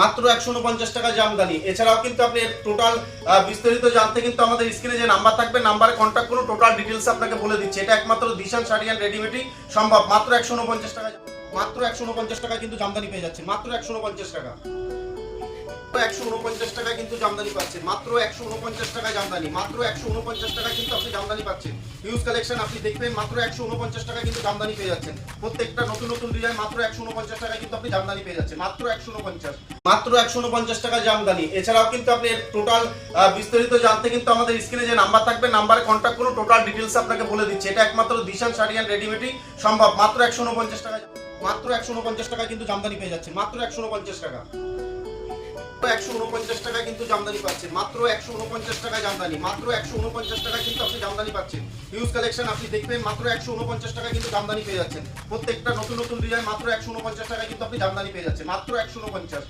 মাত্র 149 টাকা জামদানি। এছাড়াও কিন্তু আপনি টোটাল বিস্তারিত জানতে কিন্তু আমাদের স্ক্রিনে যে নাম্বার থাকবে নাম্বারে কন্ট্যাক্ট করুন, টোটাল ডিটেইলস আপনাকে বলে দিচ্ছি। এটা একমাত্র দিশান শাড়ি অ্যান্ড রেডিমেডই সম্ভব। মাত্র 149 টাকা, মাত্র 149 টাকা কিন্তু জামদানি পেয়ে যাচ্ছে। মাত্র 149 টাকা, 149 টাকা কিন্তু জামদানি পাচ্ছেন। মাত্র 149 টাকা জামদানি, মাত্র 149 টাকা কিন্তু আপনি জামদানি পাচ্ছেন। হিউজ কালেকশন আপনি দেখবেন, মাত্র 149 টাকা কিন্তু জামদানি পেয়ে যাচ্ছেন। প্রত্যেকটা নতুন নতুন ডিজাইন মাত্র 149 টাকা কিন্তু আপনি জামদানি পেয়ে যাচ্ছেন। মাত্র 149, মাত্র 149 টাকা জামদানি। এছাড়াও কিন্তু আপনি টোটাল বিস্তারিত জানতে কিন্তু আমাদের স্ক্রিনে যে নাম্বার থাকবে নাম্বারে কন্ট্যাক্ট করুন, টোটাল ডিটেইলস আপনাকে বলে দিচ্ছি। এটা একমাত্র দিশান শাড়ি অ্যান্ড রেডিমেডই সম্ভব। মাত্র 149 টাকা, মাত্র 149 টাকা কিন্তু জামদানি পেয়ে যাচ্ছেন। মাত্র 149 টাকা, 149 টাকা কিন্তু জামদানি পাচ্ছেন। মাত্র 149 টাকা জামদানি, মাত্র 149 টাকা কিন্তু আপনি জামদানি পাচ্ছেন। হিউজ কালেকশন আপনি দেখবেন, মাত্র 149 টাকা কিন্তু জামদানি পেয়ে যাচ্ছেন। প্রত্যেকটা নতুন নতুন ডিজাইন মাত্র 149 টাকা কিন্তু আপনি জামদানি পেয়ে যাচ্ছেন। মাত্র 149।